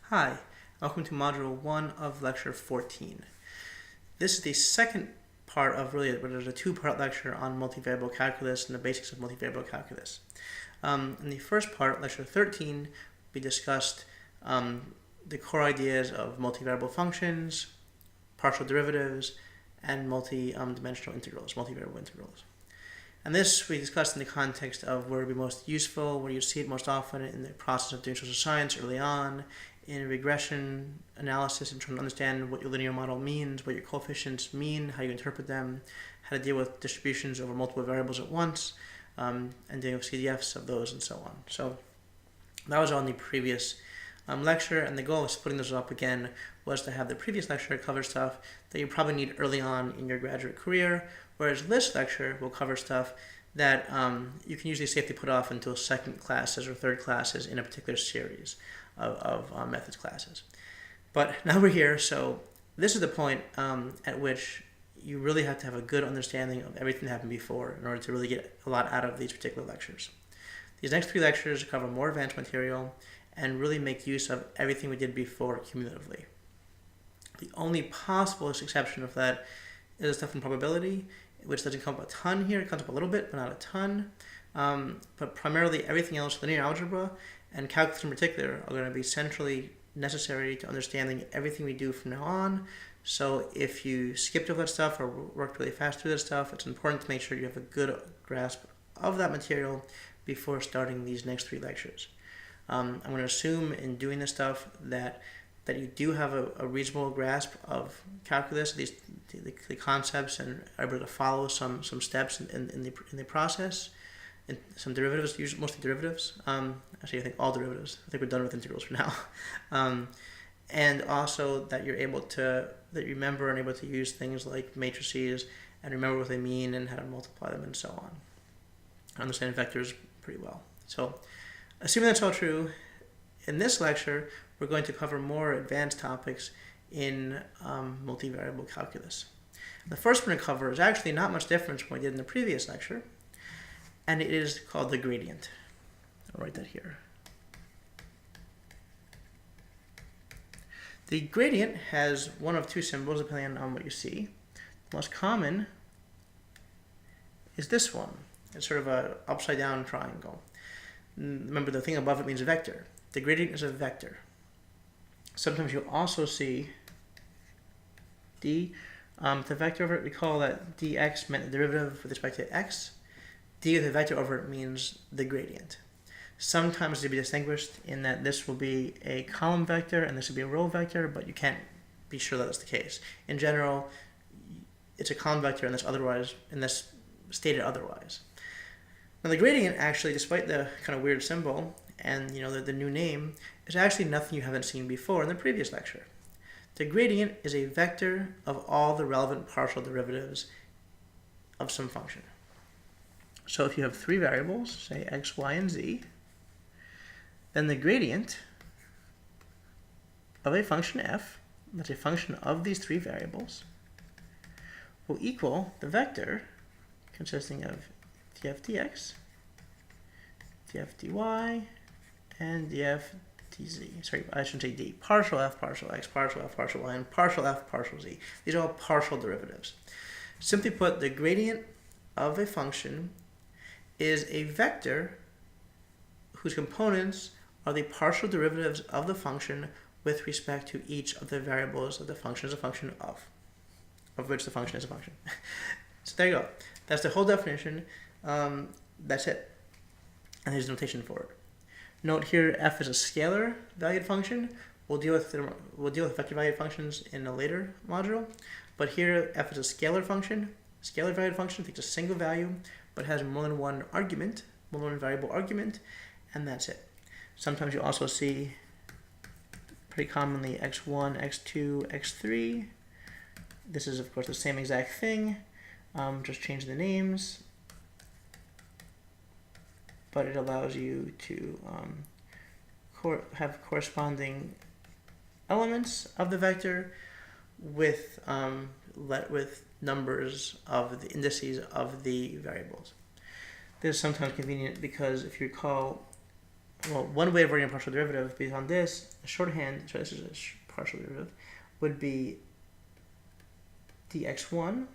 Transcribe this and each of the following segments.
Hi, welcome to Module 1 of Lecture 14. This is the second part of there's a two-part lecture on multivariable calculus and the basics of multivariable calculus. In the first part, Lecture 13, we discussed the core ideas of multivariable functions, partial derivatives, and multi-dimensional integrals, multivariable integrals. And this we discussed in the context of where it would be most useful, where you see it most often in the process of doing social science early on, in regression analysis and trying to understand what your linear model means, what your coefficients mean, how you interpret them, how to deal with distributions over multiple variables at once, and dealing with CDFs of those and so on. So that was on the previous lecture, and the goal of splitting those up again was to have the previous lecture cover stuff that you probably need early on in your graduate career, whereas this lecture will cover stuff that you can usually safely put off until second classes or third classes in a particular series of methods classes. But now we're here, so this is the point at which you really have to have a good understanding of everything that happened before in order to really get a lot out of these particular lectures. These next three lectures cover more advanced material and really make use of everything we did before cumulatively. The only possible exception of that is stuff in probability, which doesn't come up a ton here. It comes up a little bit, but not a ton. But primarily everything else, linear algebra and calculus in particular, are going to be centrally necessary to understanding everything we do from now on. So if you skipped over that stuff or worked really fast through that stuff, it's important to make sure you have a good grasp of that material before starting these next three lectures. I'm going to assume in doing this stuff that you do have a reasonable grasp of calculus, at least the concepts, and are able to follow some steps in the process, and some derivatives, usually mostly derivatives. Actually, I think all derivatives. I think we're done with integrals for now. And also that you remember and able to use things like matrices and remember what they mean and how to multiply them and so on. Understand vectors pretty well. So, assuming that's all true, in this lecture, we're going to cover more advanced topics in multivariable calculus. The first one to cover is actually not much different from what we did in the previous lecture, and it is called the gradient. I'll write that here. The gradient has one of two symbols depending on what you see. The most common is this one. It's sort of an upside down triangle. Remember, the thing above it means a vector. The gradient is a vector. Sometimes you'll also see d. The vector over it, we call that dx meant the derivative with respect to x. D with a vector over it means the gradient. Sometimes they'll be distinguished in that this will be a column vector and this will be a row vector, but you can't be sure that that's the case. In general, it's a column vector unless stated otherwise. Now the gradient actually, despite the kind of weird symbol and the new name, is actually nothing you haven't seen before in the previous lecture. The gradient is a vector of all the relevant partial derivatives of some function. So if you have three variables, say x, y, and z, then the gradient of a function f, that's a function of these three variables, will equal the vector consisting of df dx, df dy, and df dz. Sorry, I shouldn't say d. Partial f, partial x, partial f, partial y, and partial f, partial z. These are all partial derivatives. Simply put, the gradient of a function is a vector whose components are the partial derivatives of the function with respect to each of the variables that the function is a function of which the function is a function. So there you go. That's the whole definition. That's it. And there's notation for it. Note here, f is a scalar valued function. We'll deal with vector valued functions in a later module. But here, f is a scalar function. Scalar valued function takes a single value, but has more than one argument, more than one variable argument, and that's it. Sometimes you also see, pretty commonly, x1, x2, x3. This is, of course, the same exact thing, just change the names. But it allows you to have corresponding elements of the vector with numbers of the indices of the variables. This is sometimes convenient because if you recall, well, one way of writing a partial derivative based on this, a shorthand, so this is a partial derivative, would be dx1,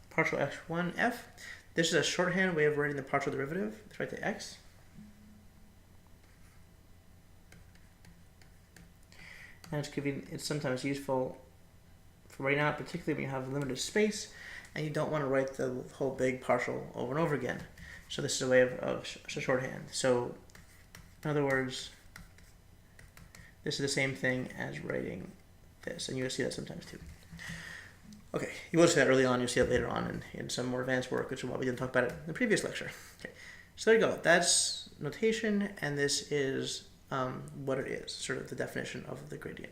partial x1 f. This is a shorthand way of writing the partial derivative. Let's write the x. And it's sometimes useful for writing out, particularly when you have limited space and you don't want to write the whole big partial over and over again. So this is a way of shorthand. So in other words, this is the same thing as writing this, and you'll see that sometimes too. Okay, you will see that early on, you'll see it later on in some more advanced work, which is why we didn't talk about it in the previous lecture. Okay, so there you go. That's notation, and this is what it is, sort of the definition of the gradient.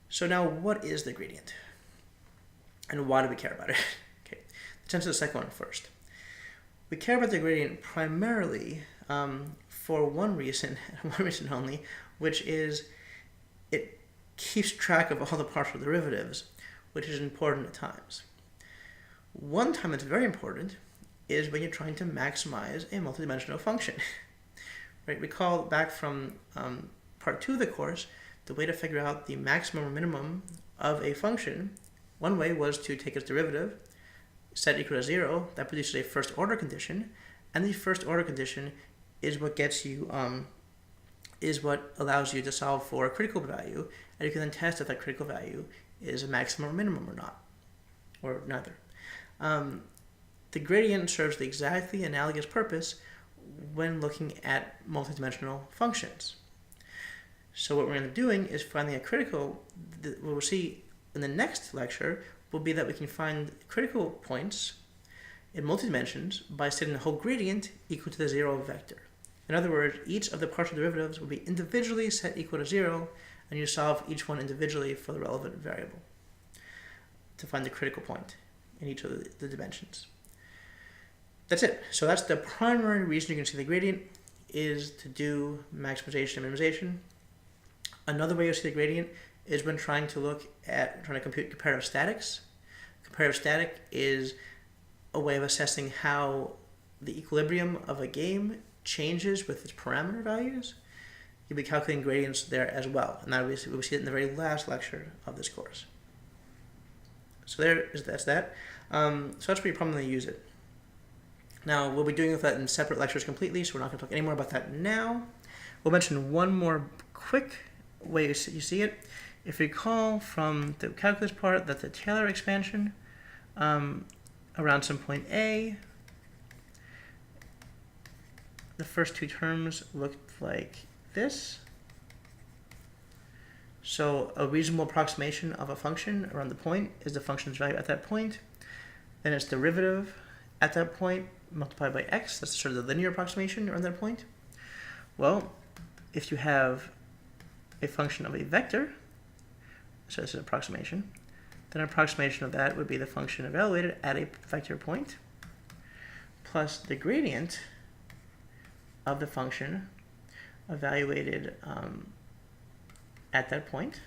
So now, what is the gradient? And why do we care about it? Okay, let's answer the second one first. We care about the gradient primarily for one reason, and one reason only, which is it keeps track of all the partial derivatives, which is important at times. One time that's very important is when you're trying to maximize a multidimensional function. Right? Recall back from part 2 of the course, the way to figure out the maximum or minimum of a function, one way was to take its derivative, set equal to 0, that produces a first order condition, and the first order condition is what gets you, is what allows you to solve for a critical value, and you can then test if that critical value is a maximum or minimum or not, or neither. The gradient serves the exactly analogous purpose when looking at multidimensional functions. So what we're going to be doing is finding a critical, what we'll see in the next lecture will be that we can find critical points in multidimensions by setting the whole gradient equal to the 0 vector. In other words, each of the partial derivatives will be individually set equal to 0, and you solve each one individually for the relevant variable to find the critical point in each of the dimensions. That's it. So that's the primary reason you can see the gradient, is to do maximization and minimization. Another way you see the gradient is when trying to compute comparative statics. Comparative static is a way of assessing how the equilibrium of a game changes with its parameter values. You'll be calculating gradients there as well, and that we'll see it in the very last lecture of this course. So that's that. So that's where you probably use it. Now, we'll be doing that in separate lectures completely, so we're not going to talk any more about that now. We'll mention one more quick way you see it. If you recall from the calculus part that the Taylor expansion around some point A, the first two terms looked like this. So a reasonable approximation of a function around the point is the function's value at that point. Then its derivative at that point multiplied by x. That's sort of the linear approximation around that point. Well, if you have a function of a vector, so this is an approximation, then an approximation of that would be the function evaluated at a vector point plus the gradient of the function evaluated at that point,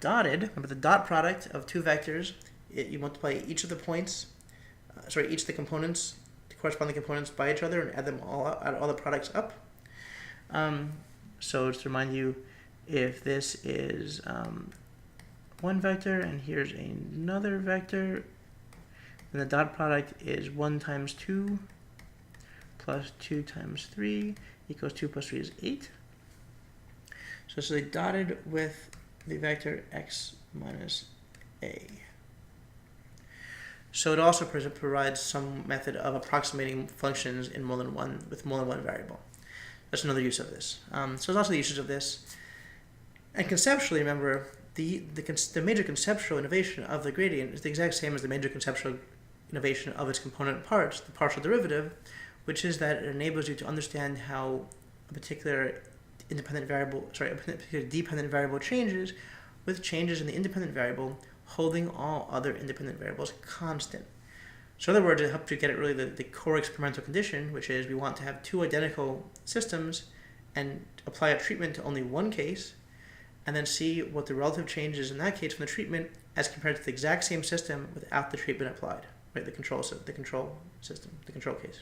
dotted. Remember, the dot product of two vectors, you multiply each of the points, each of the components, the corresponding components by each other, and add them all up, add all the products up. So just to remind you, if this is one vector and here's another vector, then the dot product is 1 times 2 plus 2 times 3 equals 2 plus 3 is 8. So this is dotted with the vector x minus a. So it also provides some method of approximating functions in more than one, with more than one variable. That's another use of this. So there's also the uses of this. And conceptually, remember, the major conceptual innovation of the gradient is the exact same as the major conceptual innovation of its component parts, the partial derivative, which is that it enables you to understand how a particular dependent variable changes with changes in the independent variable holding all other independent variables constant. So in other words, it helps you get at really the core experimental condition, which is we want to have two identical systems and apply a treatment to only one case, and then see what the relative change is in that case from the treatment as compared to the exact same system without the treatment applied, right? The control system, the control case.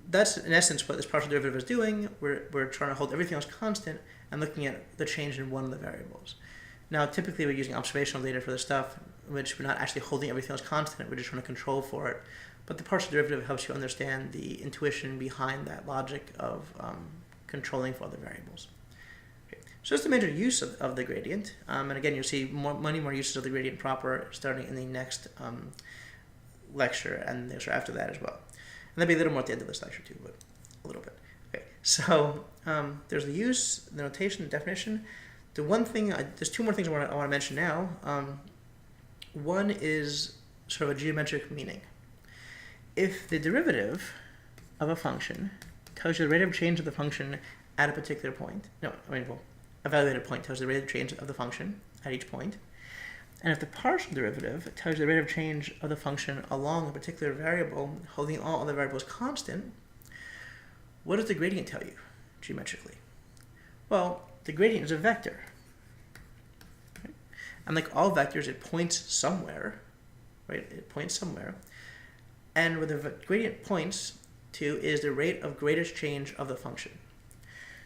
that's in essence what this partial derivative is doing. We're trying to hold everything else constant and looking at the change in one of the variables. Now, typically we're using observational data for this stuff, which we're not actually holding everything else constant, we're just trying to control for it. But the partial derivative helps you understand the intuition behind that logic of controlling for other variables. Okay. So that's the major use of the gradient. And again, you'll see many more uses of the gradient proper starting in the next lecture and the lecture after that as well. And there'll be a little more at the end of this lecture too, but a little bit. Okay, so there's the use, the notation, the definition. The one thing, there's two more things I want to mention now. One is sort of a geometric meaning. If the derivative of a function tells you the rate of change of the function at a particular point, evaluated point tells you the rate of change of the function at each point, and if the partial derivative tells you the rate of change of the function along a particular variable, holding all other variables constant, what does the gradient tell you geometrically? Well, the gradient is a vector. Right? And like all vectors, it points somewhere, right? It points somewhere. And where the gradient points to is the rate of greatest change of the function.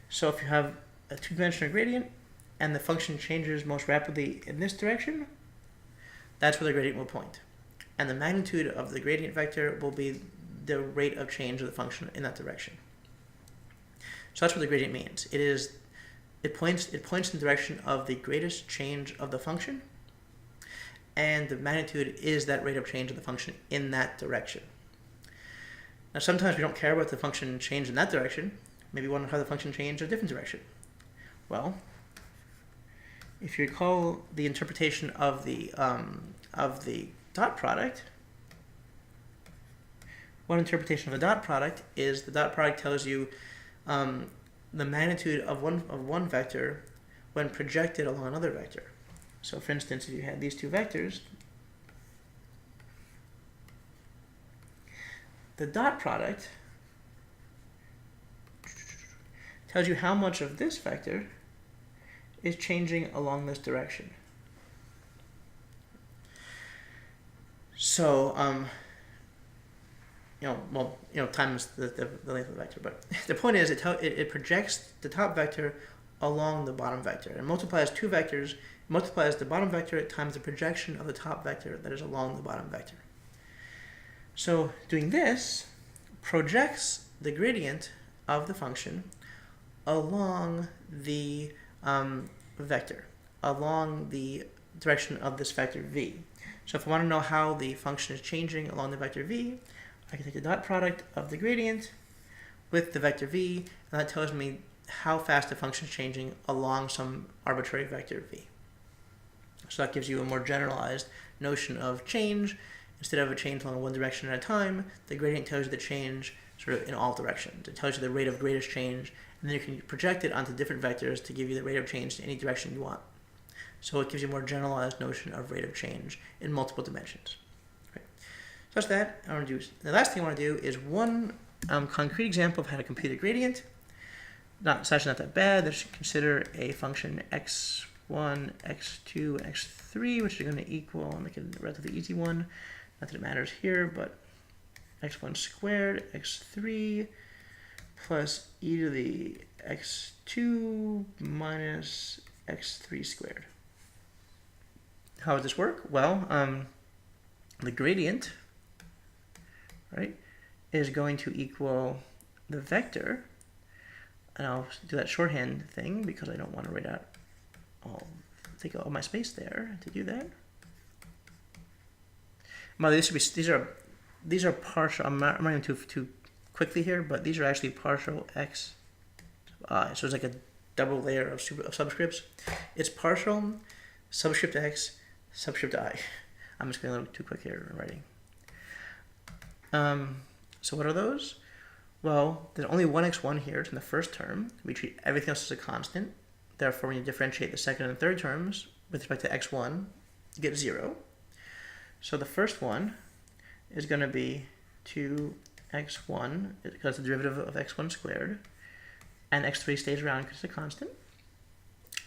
So if you have a two-dimensional gradient and the function changes most rapidly in this direction, that's where the gradient will point. And the magnitude of the gradient vector will be the rate of change of the function in that direction. So that's what the gradient means. It points in the direction of the greatest change of the function, and the magnitude is that rate of change of the function in that direction. Now sometimes we don't care about the function change in that direction. Maybe we want to have the function change in a different direction. Well, if you recall the interpretation of the dot product, one interpretation of the dot product is the dot product tells you the magnitude of one vector when projected along another vector. So for instance, if you had these two vectors, the dot product tells you how much of this vector is changing along this direction. So, time is the length of the vector, but the point is it projects the top vector along the bottom vector and multiplies two vectors, multiplies the bottom vector times the projection of the top vector that is along the bottom vector. So doing this projects the gradient of the function along the vector, along the direction of this vector v. So if I want to know how the function is changing along the vector v, I can take the dot product of the gradient with the vector v, and that tells me how fast the function is changing along some arbitrary vector v. So that gives you a more generalized notion of change. Instead of a change along one direction at a time, the gradient tells you the change sort of in all directions. It tells you the rate of greatest change, and then you can project it onto different vectors to give you the rate of change in any direction you want. So it gives you a more generalized notion of rate of change in multiple dimensions. Right. So that's that. The last thing I want to do is one concrete example of how to compute a gradient. It's actually not that bad. Let's consider a function x1, x2, x3, which are going to equal, I'll make it a relatively easy one. Not that it matters here, but x1 squared, x3, plus e to the x2 minus x3 squared. How does this work? Well, the gradient, right, is going to equal the vector, and I'll do that shorthand thing because I don't want to write out take all my space there to do that. Well, these are partial. I'm not running too quickly here, but these are actually partial x I. So it's like a double layer of subscripts. It's partial subscript x subscript I. I'm just going a little too quick here in writing. So what are those? Well, there's only one x1 here. It's in the first term. We treat everything else as a constant. Therefore, when you differentiate the second and third terms with respect to x1, you get 0. So the first one is going to be 2x1, because it's the derivative of x1 squared, and x3 stays around because it's a constant.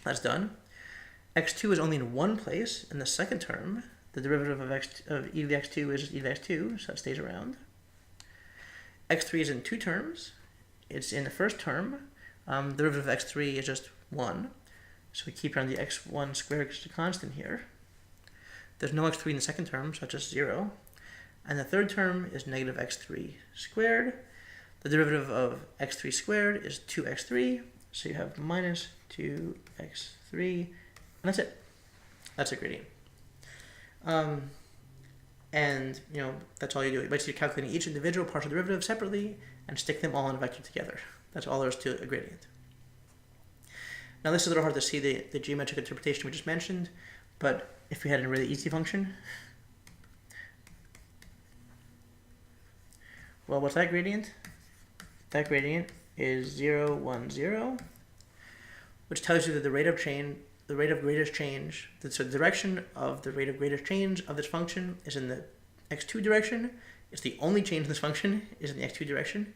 That's done. x2 is only in one place in the second term. The derivative of e to the x2 is e to the x2, so that stays around. x3 is in two terms. It's in the first term. The derivative of x3 is just 1. So we keep around the x1 squared, which is a constant here. There's no x3 in the second term, so it's just 0. And the third term is negative x3 squared. The derivative of x3 squared is 2x3. So you have minus 2x3. And that's it. That's a gradient. And, that's all you do. But you're calculating each individual partial derivative separately and stick them all in a vector together. That's all there is to a gradient. Now, this is a little hard to see the geometric interpretation we just mentioned, but if we had a really easy function, well, what's that gradient? That gradient is 0, 1, 0, which tells you that the rate of greatest change, so the direction of the rate of greatest change of this function is in the x2 direction. It's the only change in this function is in the x2 direction,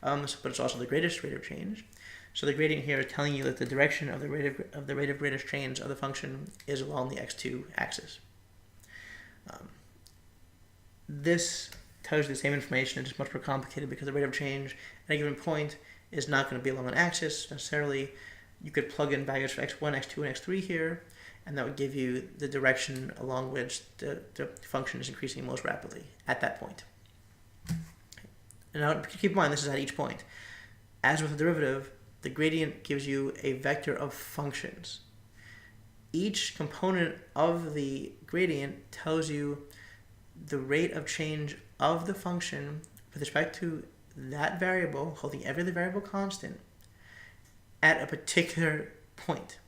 but it's also the greatest rate of change. So the gradient here is telling you that the direction of the rate of greatest change of the function is along the x2 axis. This tells you the same information, it's just much more complicated because the rate of change at a given point is not going to be along an axis necessarily. You could plug in values for x1, x2, and x3 here, and that would give you the direction along which the function is increasing most rapidly at that point. And now keep in mind, this is at each point. As with the derivative, the gradient gives you a vector of functions. Each component of the gradient tells you the rate of change of the function with respect to that variable, holding every other variable constant, at a particular point.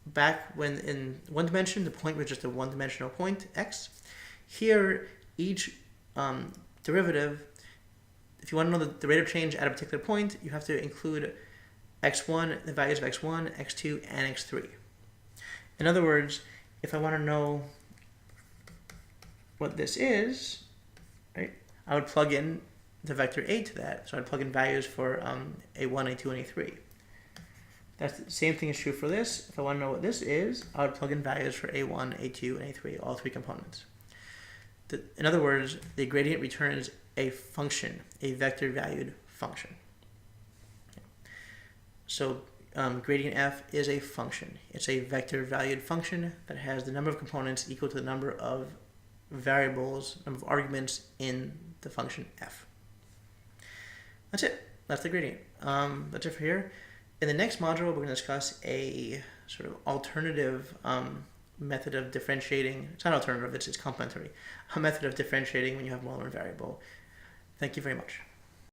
Back when in one dimension, the point was just a one-dimensional point, x. Here, each derivative, if you want to know the rate of change at a particular point, you have to include x1, the values of x1, x2, and x3. In other words, if I want to know what this is, right, I would plug in the vector a to that. So I'd plug in values for a1, a2, and a3. That's the same thing is true for this. If I want to know what this is, I would plug in values for a1, a2, and a3, all three components. In other words, the gradient returns a function, a vector-valued function. So gradient f is a function. It's a vector-valued function that has the number of components equal to the number of variables, number of arguments in the function f. That's it. That's the gradient. That's it for here. In the next module, we're going to discuss a sort of alternative method of differentiating. It's not alternative, it's complementary. A method of differentiating when you have more than one variable. Thank you very much.